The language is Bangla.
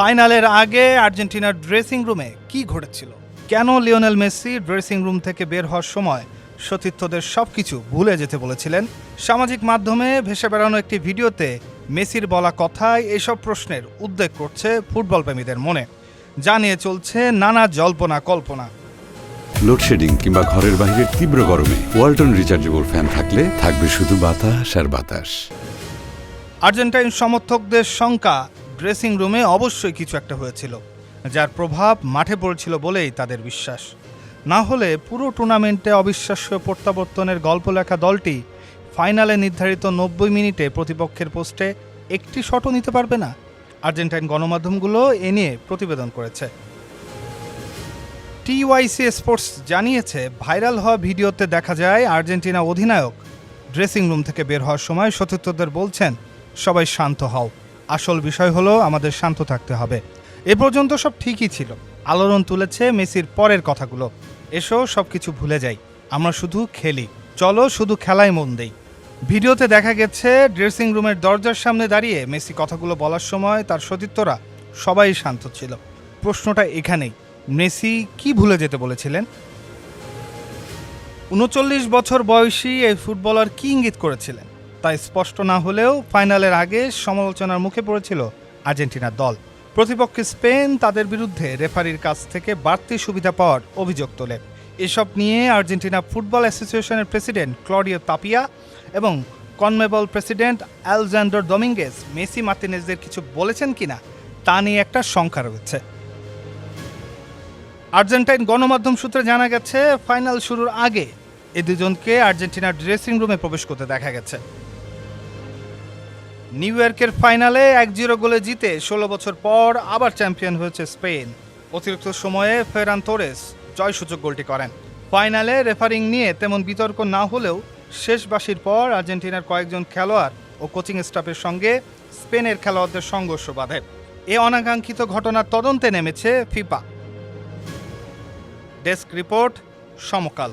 ফাইনালের আগে আর্জেন্টিনার ড্রেসিং রুমে কি ঘটেছিল, কেন লিওনেল মেসি ড্রেসিং রুম থেকে বের হওয়ার সময় সতীর্থদের সবকিছু ভুলে যেতে বলেছিলেন, সামাজিক মাধ্যমে ভেসে বেড়ানো একটি ভিডিওতে মেসির বলা কথায় এসব প্রশ্নের উদ্বেগ করছে ফুটবল প্রেমীদের মনে, যা নিয়ে চলছে নানা জল্পনা কল্পনা। লোডশেডিং কিংবা ঘরের বাইরের তীব্র গরমে ওয়ালটন রিচার্জেবল ফ্যান থাকলে থাকবে শুধু বাতাস আর বাতাস। আর্জেন্টাইন সমর্থকদের শঙ্কা, ড্রেসিং রুমে অবশ্যই কিছু একটা হয়েছিল, যার প্রভাব মাঠে পড়েছিল বলেই তাদের বিশ্বাস। না হলে পুরো টুর্নামেন্টে অবিশ্বাস্য প্রত্যাবর্তনের গল্প লেখা দলটি ফাইনালে নির্ধারিত 90 মিনিটে প্রতিপক্ষের পোস্টে একটি শটও নিতে পারবে না। আর্জেন্টাইন গণমাধ্যমগুলো এ নিয়ে প্রতিবেদন করেছে। টিওয়াইসি স্পোর্টস জানিয়েছে, ভাইরাল হওয়া ভিডিওতে দেখা যায় আর্জেন্টিনা অধিনায়ক ড্রেসিং রুম থেকে বের হওয়ার সময় সতীর্থদের বলছেন, সবাই শান্ত হও, আসল বিষয় হলো আমাদের শান্ত থাকতে হবে। এ পর্যন্ত সব ঠিকই ছিল। আলোড়ন তুলেছে মেসির পরের কথাগুলো, এসো সবকিছু ভুলে যাই, আমরা শুধু খেলি, চলো শুধু খেলায় মন দেই। ভিডিওতে দেখা গেছে ড্রেসিং রুমের দরজার সামনে দাঁড়িয়ে মেসি কথাগুলো বলার সময় তার সতীর্থরা সবাই শান্ত ছিল। প্রশ্নটা এখানেই, মেসি কি ভুলে যেতে বলেছিলেন? 39 বছর বয়সী এই ফুটবলার কি ইঙ্গিত করেছিলেন তা স্পষ্ট না হলেও ফাইনালের আগে সমালোচনার মুখে পড়েছিল আর্জেন্টিনার দল। প্রতিপক্ষ স্পেন তাদের বিরুদ্ধে রেফারির কাছ থেকে বাড়তি সুবিধা পাওয়ার অভিযোগ তোলে। এসব নিয়ে আর্জেন্টিনা ফুটবল অ্যাসোসিয়েশনের প্রেসিডেন্ট ক্লডিও তাপিয়া এবং কনমেবল প্রেসিডেন্ট আলেজান্ডার ডোমিঙ্গেজ মেসি মার্তিনেজদের কিছু বলেছেন কিনা তা নিয়ে একটা শঙ্কা রয়েছে। আর্জেন্টাইন গণমাধ্যম সূত্রে জানা গেছে, ফাইনাল শুরুর আগে এই দুজনকে আর্জেন্টিনার ড্রেসিং রুমে প্রবেশ করতে দেখা গেছে। নিউ ইয়র্কের ফাইনালে 1-0 গোলে জিতে 16 বছর পর আবার চ্যাম্পিয়ন হয়েছে স্পেন। অতিরিক্ত সময়ে ফেরান তোরেস জয়সূচক গোলটি করেন। ফাইনালে রেফারিং নিয়ে তেমন বিতর্ক না হলেও শেষ বাঁশির পর আর্জেন্টিনার কয়েকজন খেলোয়াড় ও কোচিং স্টাফের সঙ্গে স্পেনের খেলোয়াড়দের সংঘর্ষ বাধে। এ অনাকাঙ্ক্ষিত ঘটনার তদন্তে নেমেছে ফিফা। ডেস্ক রিপোর্ট, সমকাল।